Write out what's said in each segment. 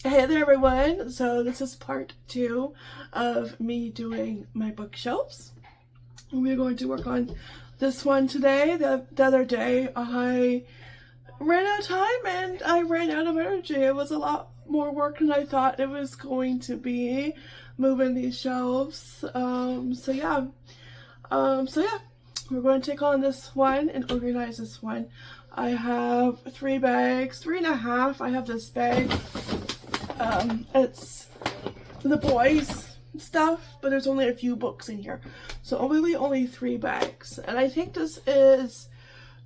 Hey there everyone, so this is part 2 of me doing my bookshelves. We're going to work on this one today. The other day I ran out of time and I ran out of energy. It was a lot more work than I thought it was going to be moving these shelves. So yeah, we're going to take on this one and organize this one. I have 3 bags, 3.5. I have this bag. It's the boys stuff, but there's only a few books in here, so only 3 bags. And I think this is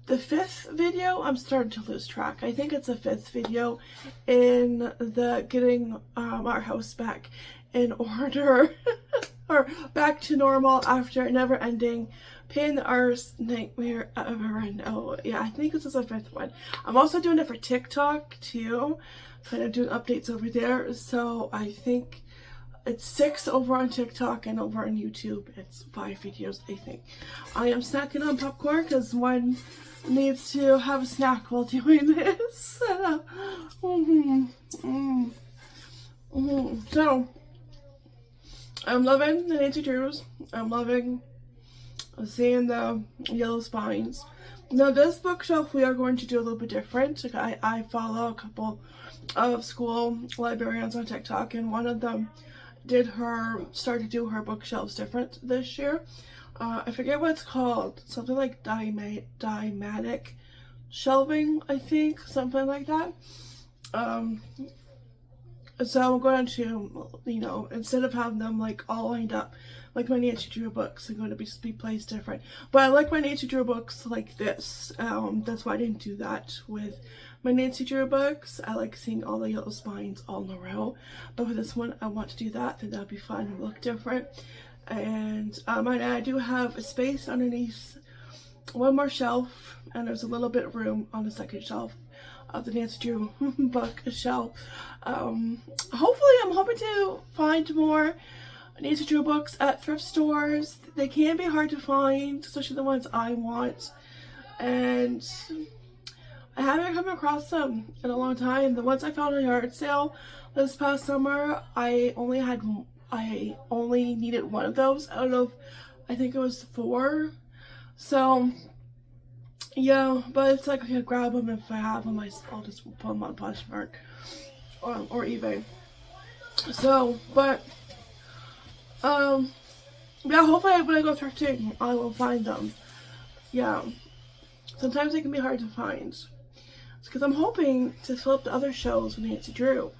the 5th video. I'm starting to lose track. I think it's the 5th video in the getting our house back in order or back to normal after a never-ending pain in the arse nightmare of a reno. Yeah, I think this is the 5th one. I'm also doing it for TikTok too, kind of doing updates over there. So I think it's 6 over on TikTok, and over on YouTube it's 5 videos, I think. I am snacking on popcorn because one needs to have a snack while doing this. So I'm loving the Nancy Drews. I'm loving seeing the yellow spines. Now this bookshelf we are going to do a little bit different. Like I follow a couple of school librarians on TikTok, and one of them start to do her bookshelves different this year. I forget what it's called, something like dymatic shelving, I think, something like that. So I'm going to, instead of having them like all lined up like my Nancy Drew books, I'm going to be placed different. But I like my Nancy Drew books like this. That's why I didn't do that with my Nancy Drew books. I like seeing all the yellow spines all in a row. But for this one, I want to do that. I think that'd be fun and look different. And I do have a space underneath one more shelf, and there's a little bit of room on the second shelf of the Nancy Drew book shelf. Hopefully, I'm hoping to find more Nancy Drew books at thrift stores. They can be hard to find, especially the ones I want, and I haven't come across them in a long time. The ones I found on a yard sale this past summer, I only needed one of those out of, I think it was 4. So yeah, but it's like I can grab them if I have them. I'll just put them on Poshmark or eBay. So, but yeah, hopefully when I go thrifting, I will find them. Yeah, sometimes they can be hard to find. Because I'm hoping to fill up the other shelves with Nancy Drew.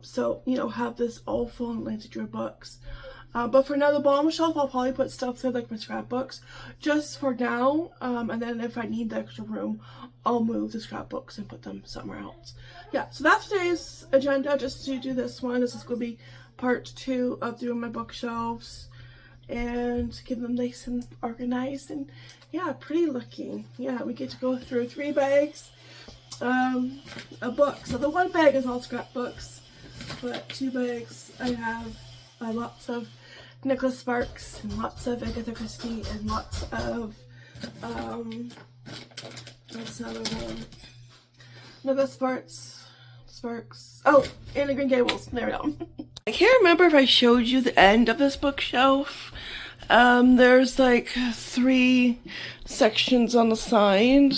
So, have this all full of Nancy Drew books. But for now, the bottom shelf, I'll probably put stuff there like my scrapbooks, just for now. And then if I need the extra room, I'll move the scrapbooks and put them somewhere else. Yeah, so that's today's agenda, just to do this one. This is going to be part 2 of doing my bookshelves and get them nice and organized and, yeah, pretty looking. Yeah, we get to go through 3 bags a book. So the 1 bag is all scrapbooks, but 2 bags I have lots of Nicholas Sparks and lots of Agatha Christie and lots of what's the other one? Nicholas Sparks. Oh, Anne Green Gables. There we go. I can't remember if I showed you the end of this bookshelf. There's like 3 sections on the side.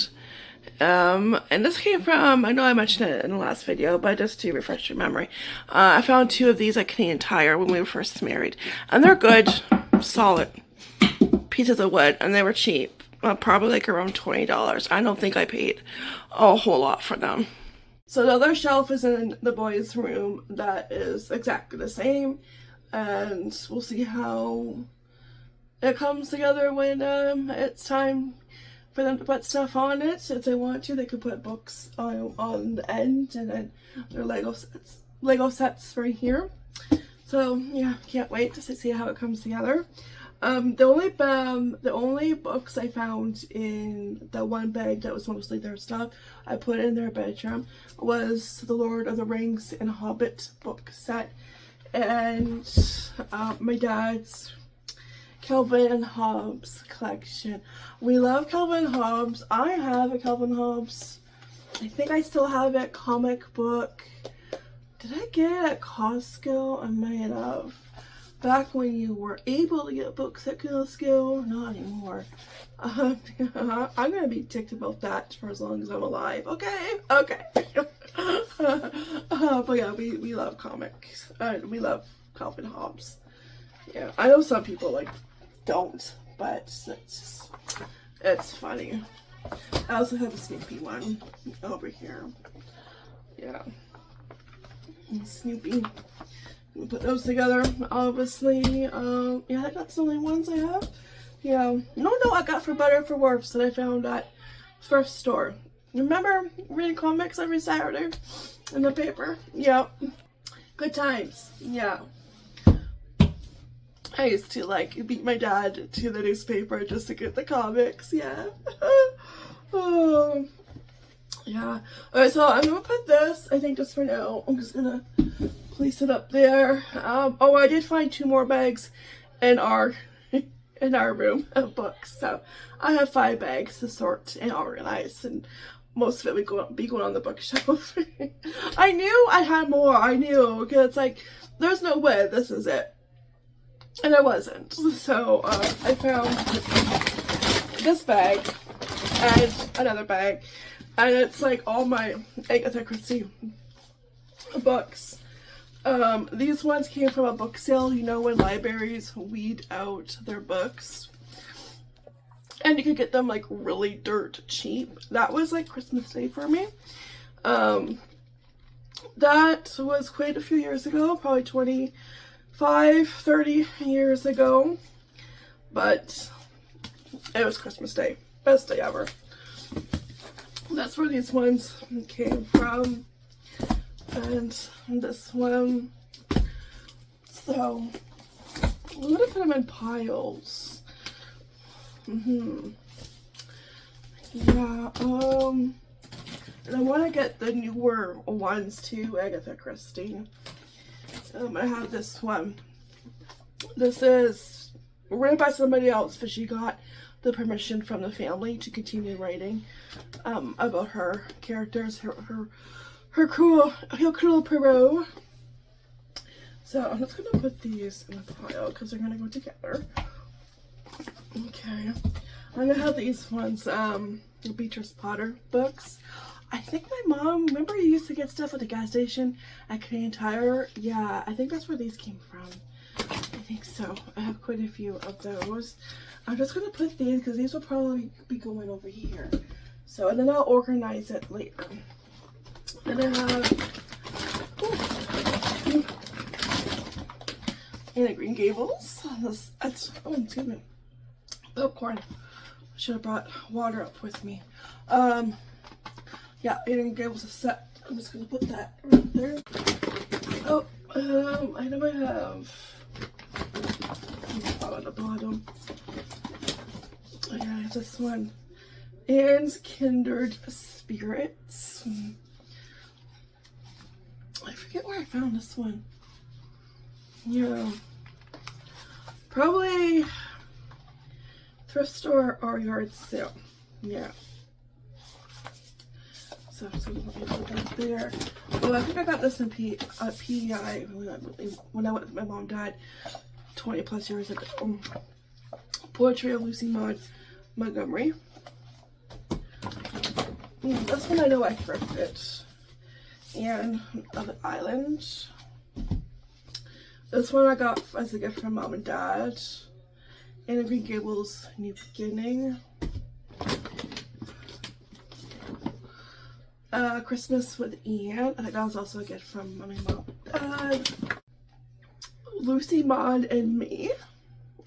And this came from, I know I mentioned it in the last video, but just to refresh your memory, I found 2 of these at Canadian Tire when we were first married, and they're good, solid pieces of wood, and they were cheap, probably like around $20. I don't think I paid a whole lot for them. So the other shelf is in the boys' room that is exactly the same, and we'll see how it comes together when it's time for them to put stuff on it. If they want to, they could put books on the end, and then their Lego sets right here. So yeah, can't wait to see how it comes together. The only books I found in the 1 bag that was mostly their stuff I put in their bedroom was the Lord of the Rings and Hobbit book set, and my dad's Calvin and Hobbes collection. We love Calvin and Hobbes. I have a Calvin and Hobbes. I think I still have it. Comic book. Did I get it at Costco? I might have. Back when you were able to get books at Costco, not anymore. I'm gonna be ticked about that for as long as I'm alive. Okay, okay. But yeah, we love comics. We love Calvin Hobbes. Yeah, I know some people like don't, but it's funny. I also have a Snoopy one over here. Yeah, and Snoopy. Put those together, obviously. Yeah, that's the only ones I have. Yeah. No, I got for better for worse that I found at thrift store. Remember reading comics every Saturday in the paper? Yeah. Good times. Yeah. I used to like beat my dad to the newspaper just to get the comics. Yeah. Oh. Yeah. Alright, so I'm gonna put this, I think, just for now. I'm just gonna place it up there. Oh, I did find 2 more bags in our room of books. So I have 5 bags to sort and organize, and most of it would be going on the bookshelf. I knew I had more. I knew, because it's like, there's no way this is it. And it wasn't. So I found this bag and another bag. And it's like all my Agatha Christie books. These ones came from a book sale, you know, when libraries weed out their books. And you could get them like really dirt cheap. That was like Christmas Day for me. That was quite a few years ago, probably 25, 30 years ago. But it was Christmas Day. Best day ever. That's where these ones came from. And this one. So I'm gonna put them in piles. Yeah, and I want to get the newer ones too, Agatha Christie. I have this one. This is written by somebody else, but she got the permission from the family to continue writing about her characters, her cruel Perot. So I'm just gonna put these in a pile because they're gonna go together. Okay, I'm gonna have these ones, the Beatrice Potter books. I think my mom, remember you used to get stuff at the gas station at Canadian Tire? Yeah, I think that's where these came from. I think so. I have quite a few of those. I'm just gonna put these because these will probably be going over here. So, and then I'll organize it later. And I have Anne of Green Gables. That's oh, excuse me. Popcorn. I should have brought water up with me. Yeah, Anne of Green Gables is set. I'm just gonna put that right there. Oh, I know I have on the bottom. Yeah, this one. Anne's Kindred Spirits. I forget where I found this one. Yeah. Probably thrift store or yard sale. Yeah. So I'm just gonna put that there. Well, I think I got this in PEI when I went with my mom and dad 20 plus years ago. Poetry of Lucy Maud Montgomery. This one I know I thrifted. And of the island. This one I got as a gift from mom and dad. Anne of Green Gables New Beginning. Christmas with Ian. I think that was also a gift from my mom and dad. Lucy Maud and Me.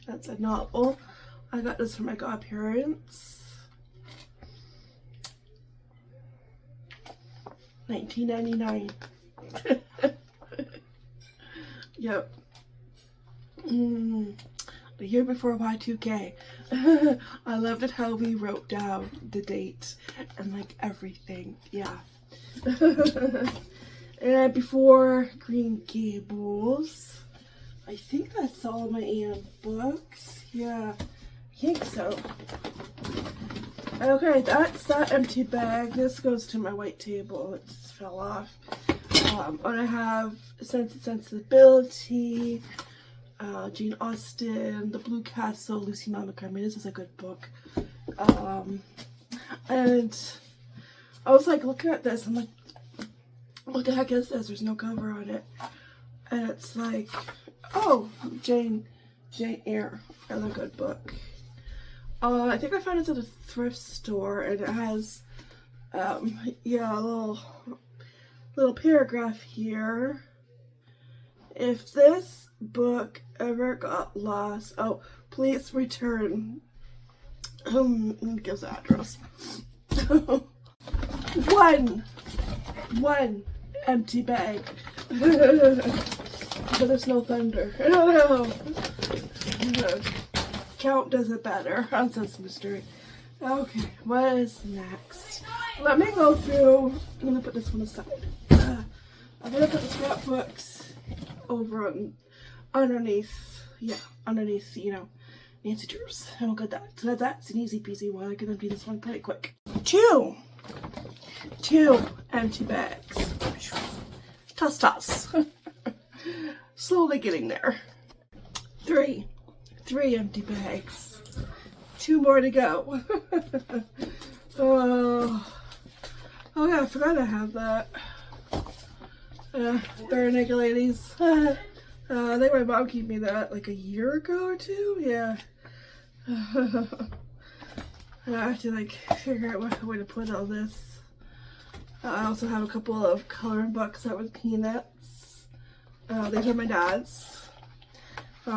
That's a novel. I got this from my godparents. 1999. Yep. The year before Y2K. I loved it how we wrote down the date and like everything. Yeah. And before Green Gables. I think that's all my Anne books. Yeah, I think so. Okay, that's that empty bag. This goes to my white table. It just fell off. And I have Sense and Sensibility, Jane Austen, The Blue Castle, Lucy Maud McCormick. This is a good book. And I was like looking at this, I'm like, what the heck is this? There's no cover on it. And it's like, oh, Jane Eyre, another good book. I think I found it at a thrift store, and it has, yeah, a little paragraph here. If this book ever got lost, oh, please return. It gives the address. one empty bag. But there's no thunder. I don't know. Count does it better on Sesame Street. Okay, what is next? Let me go through. I'm gonna put this one aside. I'm gonna put the scrapbooks over underneath, you know, Nancy Drew's. And we'll get that. So that's an easy peasy one. I can empty this one pretty quick. Two empty bags. Toss. Slowly getting there. Three empty bags. 2 more to go. Oh yeah, I forgot I have that. Bare Naked Ladies. I think my mom gave me that like a year ago or 2. Yeah. I have to like figure out what way to put all this. I also have a couple of coloring books that was Peanuts. These are my dad's.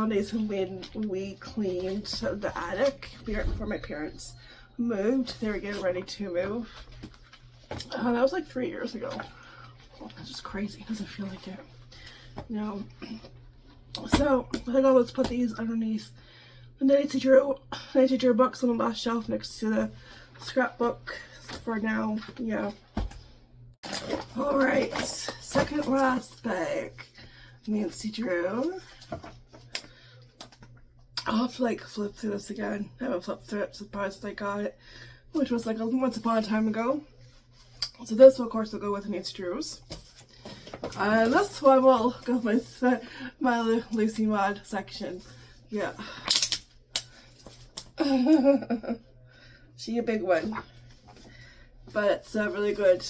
These when we cleaned the attic before my parents moved. They were getting ready to move. That was like 3 years ago. Oh, that's just crazy. It doesn't feel like it. No. So I think I'll just put these underneath the Nancy Drew books on the last shelf next to the scrapbook for now. Yeah. Alright. Second last bag. Nancy Drew. I'll have to like flip through this again. I haven't flipped through it since I got it, which was like once upon a time ago. So this, of course, will go with Nancy Drew's. And this one will go with my Lucy Maud section. Yeah. She a big one. But it's really good.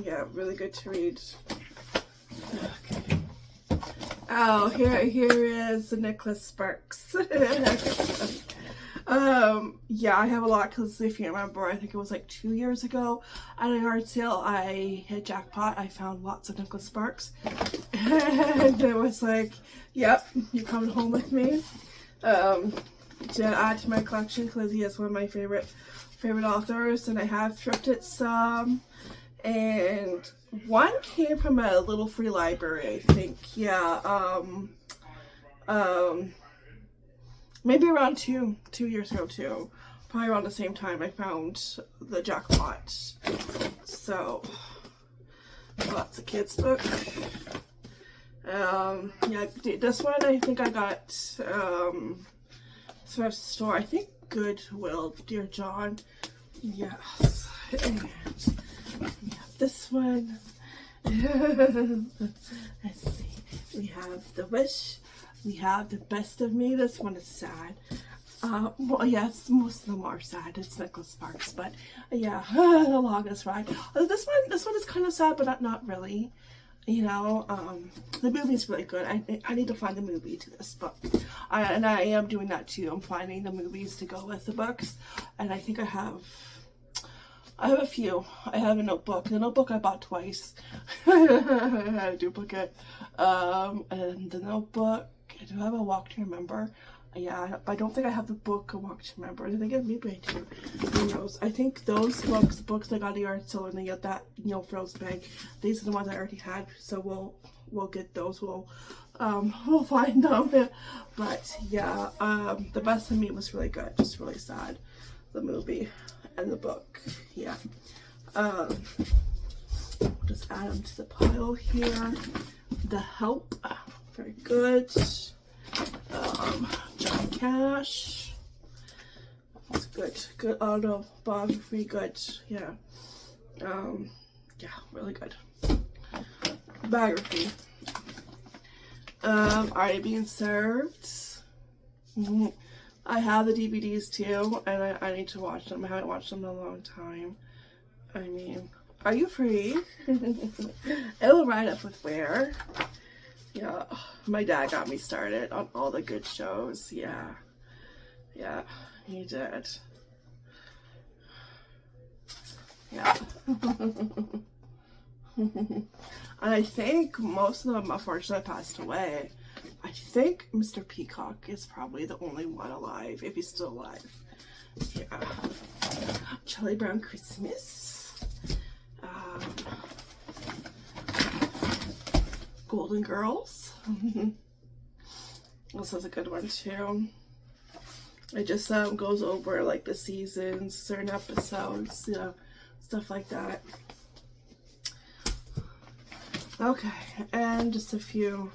Yeah, really good to read. Okay. Oh, here is the Nicholas Sparks. Yeah, I have a lot because if you remember, I think it was like 2 years ago at a yard sale, I hit jackpot. I found lots of Nicholas Sparks. And it was like, yep, you're coming home with me. To add to my collection because he is one of my favorite authors, and I have thrifted some. And one came from a little free library, I think. Yeah. Maybe around two years ago too. Probably around the same time I found the jackpot. So lots of kids book. Yeah, this one I think I got thrift store. I think Goodwill, Dear John. Yes. And yeah, this one. Let's see. We have The Wish. We have The Best of Me. This one is sad. Well, yes, most of them are sad. It's Nicholas Sparks, but yeah, The Longest Ride. This one is kind of sad, but not really. You know, the movie's really good. I need to find the movie to this book, and I am doing that too. I'm finding the movies to go with the books, and I think I have a few. I have a notebook. The notebook I bought twice. I had a duplicate. And the notebook. I do have A Walk to Remember. Yeah, I don't think I have the book A Walk to Remember. I think maybe I do. Who knows? I think those books I got the art sale and they got that, you know, frozen bag. These are the ones I already had, so we'll get those. We'll find them. But yeah, The Best of Me was really good. Just really sad. The movie and the book. Yeah. Just add them to the pile here. The Help. Very good. John Cash. That's good autobiography, good, yeah. Yeah, really good. biography. Already being served. I have the DVDs too, and I need to watch them. I haven't watched them in a long time. I mean, Are You Free? It will ride up with Where. Yeah, my dad got me started on all the good shows. Yeah, he did. Yeah. And I think most of them unfortunately passed away. I think Mr. Peacock is probably the only one alive, if he's still alive. Yeah. Charlie Brown Christmas. Golden Girls. This is a good one too. It just goes over like the seasons, certain episodes, you know, stuff like that. Okay, and just a few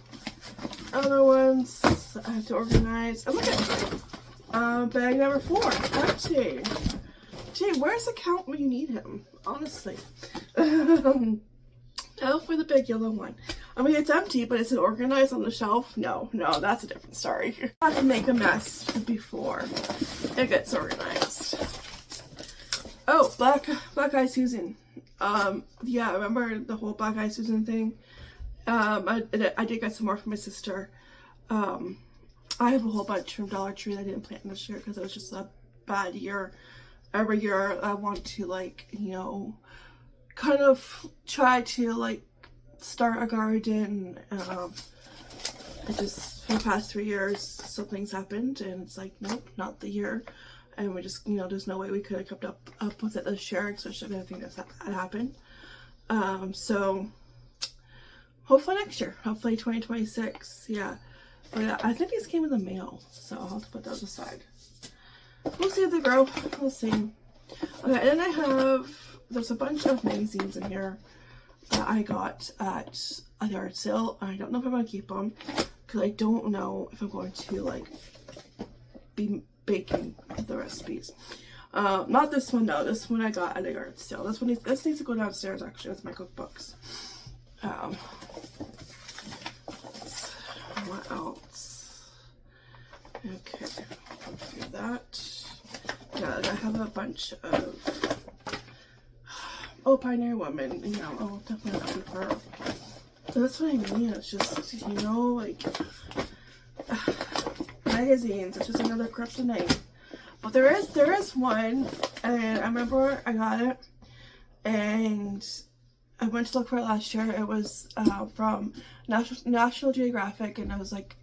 other ones I have to organize. Oh, look at bag number 4. Empty. Gee, where's the count when you need him? Honestly. Oh, for the big yellow one. I mean, it's empty, but is it organized on the shelf? No, that's a different story. I have to make a mess before it gets organized. Oh, Black Eyed Susan. Yeah, remember the whole Black Eyed Susan thing? I did get some more from my sister. I have a whole bunch from Dollar Tree that I didn't plant this year because it was just a bad year. Every year I want to, like, you know, kind of try to like start a garden. It just, for the past 3 years, something's happened and it's like, nope, not the year. And we just, you know, there's no way we could have kept up with it this year, especially if anything that's happened. So hopefully next year, hopefully 2026, yeah. But yeah, I think these came in the mail, so I'll have to put those aside. We'll see if they grow. We'll see. Okay, and then I have, there's a bunch of magazines in here that I got at a yard sale. I don't know if I'm going to keep them because I don't know if I'm going to like be baking the recipes. Not this one though. This one I got at a yard sale. This needs to go downstairs actually with my cookbooks. What else? Okay, do that. Yeah, I have a bunch of Pioneer Woman. You know, I'll definitely not keep her. So that's what I mean. It's just, you know, like magazines. It's just another kryptonite. But there is one, and I remember I got it, and I went to look for it last year. It was from National Geographic, and it was like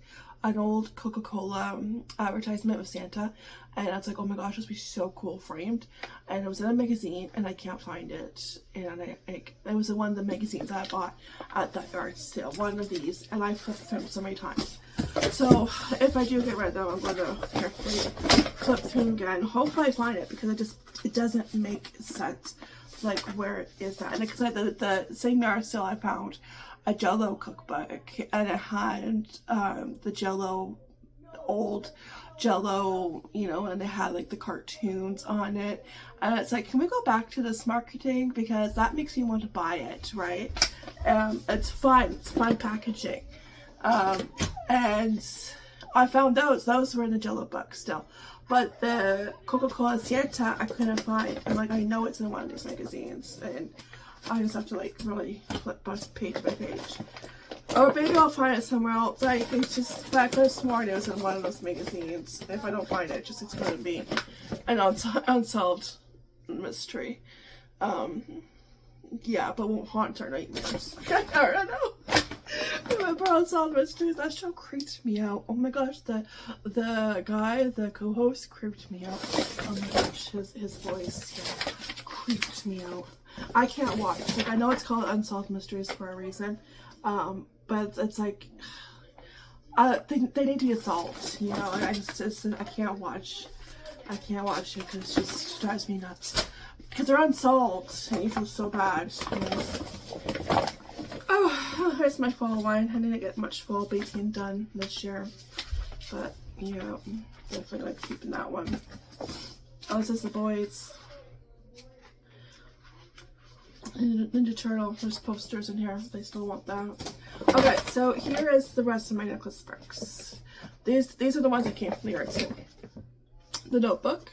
an old Coca-Cola advertisement with Santa, and I was like, oh my gosh, this would be so cool framed. And it was in a magazine, and I can't find it. And it was one of the magazines that I bought at that yard sale, one of these, and I flipped through them so many times. So if I do get rid of them, I'm going to carefully flip through them again. Hopefully I find it, because it doesn't make sense. Like, where is that? And because the same yard sale I found a Jello cookbook, and it had the Jello, old Jello, you know, and they had like the cartoons on it, and it's like, can we go back to this marketing, because that makes me want to buy it, right? It's fun packaging, and I found those were in the Jello book still. But the Coca-Cola Santa I couldn't find. And like, I know it's in one of these magazines, and I just have to like really flip page by page. Or maybe I'll find it somewhere else. Like, it's just, back this morning it was in one of those magazines. If I don't find it, it's going to be an unsolved mystery. Yeah, but won't haunt our nightmares. I don't know. Remember Unsolved Mysteries? That show creeped me out. Oh my gosh, the guy, the co-host, creeped me out. Oh my gosh, his voice, yeah, creeped me out. I can't watch. Like, I know it's called Unsolved Mysteries for a reason, but it's like, they need to be solved. You know, I can't watch. I can't watch it because it just drives me nuts. Because they're unsolved, and you feel so bad. You know? Oh, here's my fall line. I didn't get much fall baking done this year, but yeah, definitely like keeping that one. Oh, this is the boys. Ninja Turtle. There's posters in here. They still want that. Okay, so here is the rest of my necklace sparks. These are the ones that came from the art city. The notebook.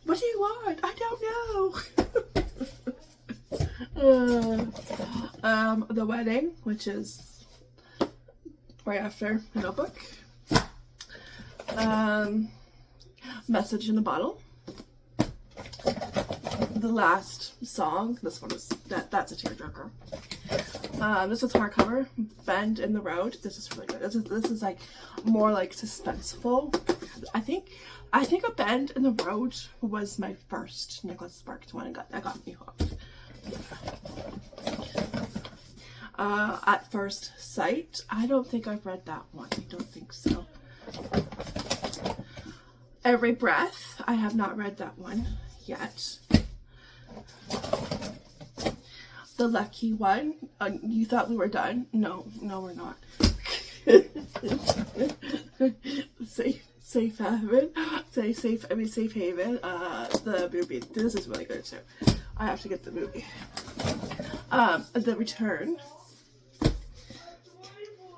What do you want? I don't know. The wedding, which is right after the notebook. Message in a bottle. The last song. This one is that's a tearjerker. This is hardcover. Bend in the Road. This is really good. This is like more like suspenseful. I think A Bend in the Road was my first Nicholas Sparks one. That got me hooked. At First Sight. I don't think I've read that one. I don't think so. Every Breath. I have not read that one yet. The Lucky One. You thought we were done? No, we're not. Safe Haven. Safe Haven. The movie. This is really good too. I have to get the movie. The Return.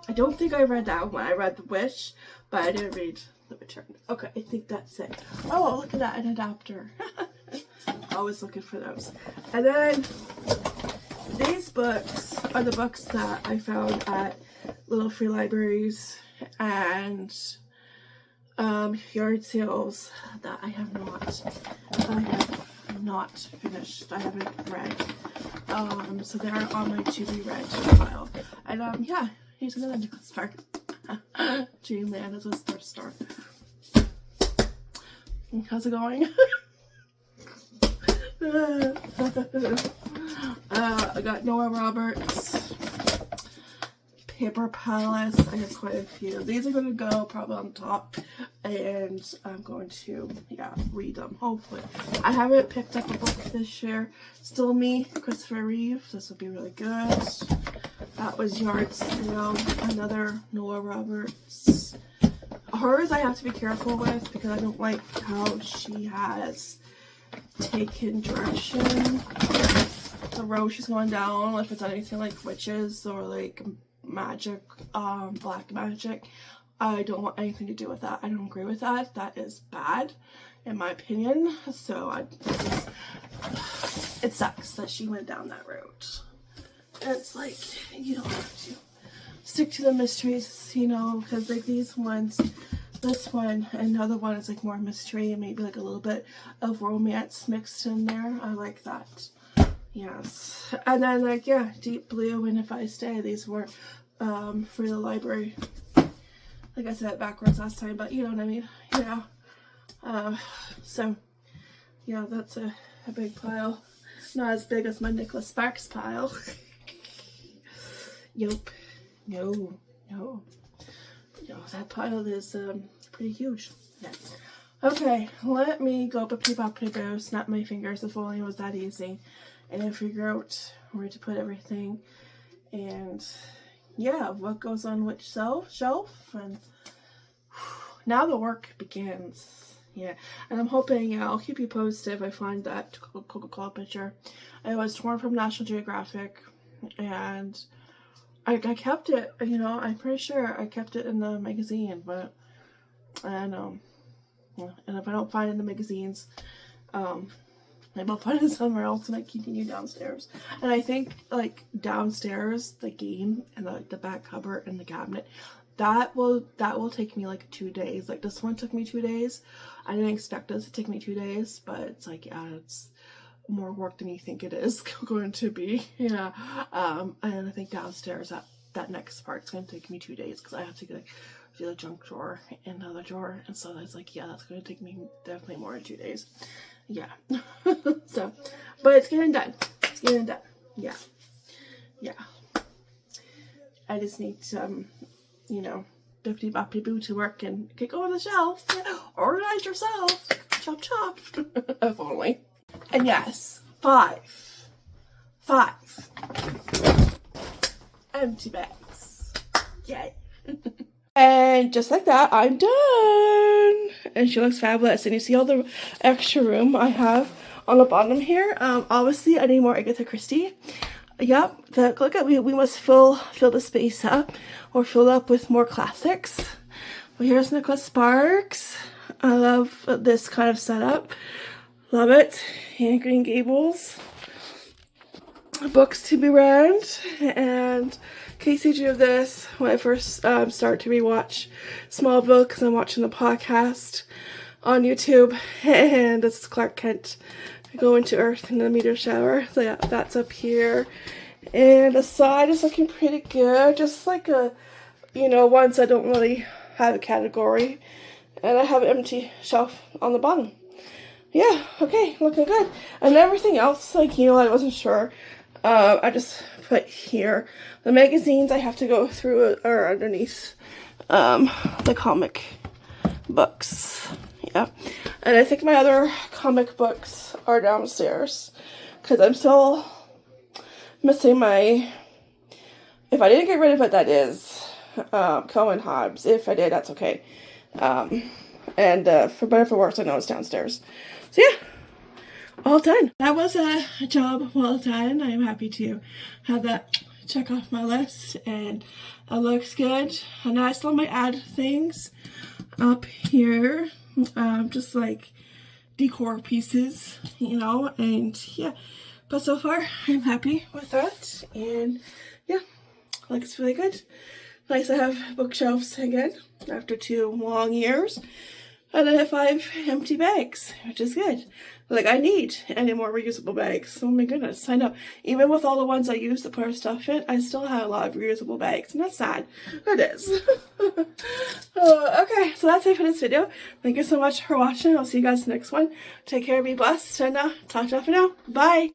I don't think I read that one. I read The Wish, but I didn't read The Return. Okay, I think that's it. Oh, look at that, an adapter. Always looking for those. And then these books are the books that I found at little free libraries and yard sales that I have not finished. I haven't read. So they're on my to be read pile. And yeah, here's another Nicholas Sparks. Dreamland is a thrift store. How's it going? I got Nora Roberts, Paper Palace. I have quite a few. These are going to go probably on top, and I'm going to, read them, hopefully. I haven't picked up a book this year. Still Me, Christopher Reeve. This would be really good. That was Yard Sale, another Nora Roberts. Hers I have to be careful with because I don't like how she has taken direction. The road she's going down, if it's anything like witches or like magic, black magic, I don't want anything to do with that. I don't agree with that. That is bad in my opinion. So it sucks that she went down that road. And it's like, you don't have to stick to the mysteries, because like these ones, this one and the other one is like more mystery and maybe like a little bit of romance mixed in there. I like that. Yes. And then like, Deep Blue and If I Stay. These were for the library. Like I said backwards last time, but you know what I mean. Yeah. So yeah, that's a big pile. Not as big as my Nicholas Sparks pile. Yup. No, that pile is pretty huge. Yeah. Okay, let me go up, snap my fingers if only it was that easy, and figure out where to put everything, and what goes on which shelf, and now the work begins. Yeah, and I'm hoping, I'll keep you posted if I find that Coca-Cola picture. It was torn from National Geographic, and I kept it, I'm pretty sure I kept it in the magazine, but I don't know. And if I don't find it in the magazines, maybe I'll find it somewhere else and I continue downstairs. And I think, like, downstairs, the game and the back cupboard and the cabinet, that will take me like 2 days. Like, this one took me 2 days. I didn't expect this to take me 2 days, but it's like, it's more work than you think it is going to be. And I think downstairs that next part's going to take me 2 days because I have to do the junk drawer and the other drawer, and so it's like, that's going to take me definitely more than 2 days. So, but it's getting done. Yeah. I just need some, bippity boppity boo to work and get go on the shelf. Organize yourself. Chop. If only. And yes, 5 empty bags. Yay. And just like that, I'm done. And she looks fabulous. And you see all the extra room I have on the bottom here. Obviously I need more Agatha Christie. Yep, look at we must fill the space up, or fill up with more classics. Well, here's Nicholas Sparks. I love this kind of setup. Love it. And Green Gables. Books to be read. And Casey drew this when I first started to rewatch Smallville, because I'm watching the podcast on YouTube. And this is Clark Kent going to Earth in the meteor shower. So yeah, that's up here. And the side is looking pretty good. Just like a, you know, ones I don't really have a category. And I have an empty shelf on the bottom. Yeah, okay, looking good. And everything else, like, you know, I wasn't sure. I just put here. The magazines I have to go through are underneath the comic books. Yeah. And I think my other comic books are downstairs, because I'm still missing my, if I didn't get rid of it, that is Cohen Hobbs. If I did, that's okay. And for better or for worse, I know it's downstairs. So yeah, all done. That was a job well done. I am happy to have that check off my list, and it looks good. And I still might add things up here, just like decor pieces, you know, and yeah. But so far, I'm happy with that, and yeah, looks really good. Nice to have bookshelves again after 2 long years. And I have 5 empty bags, which is good. Like, I need any more reusable bags. Oh my goodness, I know. Even with all the ones I use to put our stuff in, I still have a lot of reusable bags. And that's sad. It is. Okay, so that's it for this video. Thank you so much for watching. I'll see you guys in the next one. Take care, be blessed, and talk to you for now. Bye!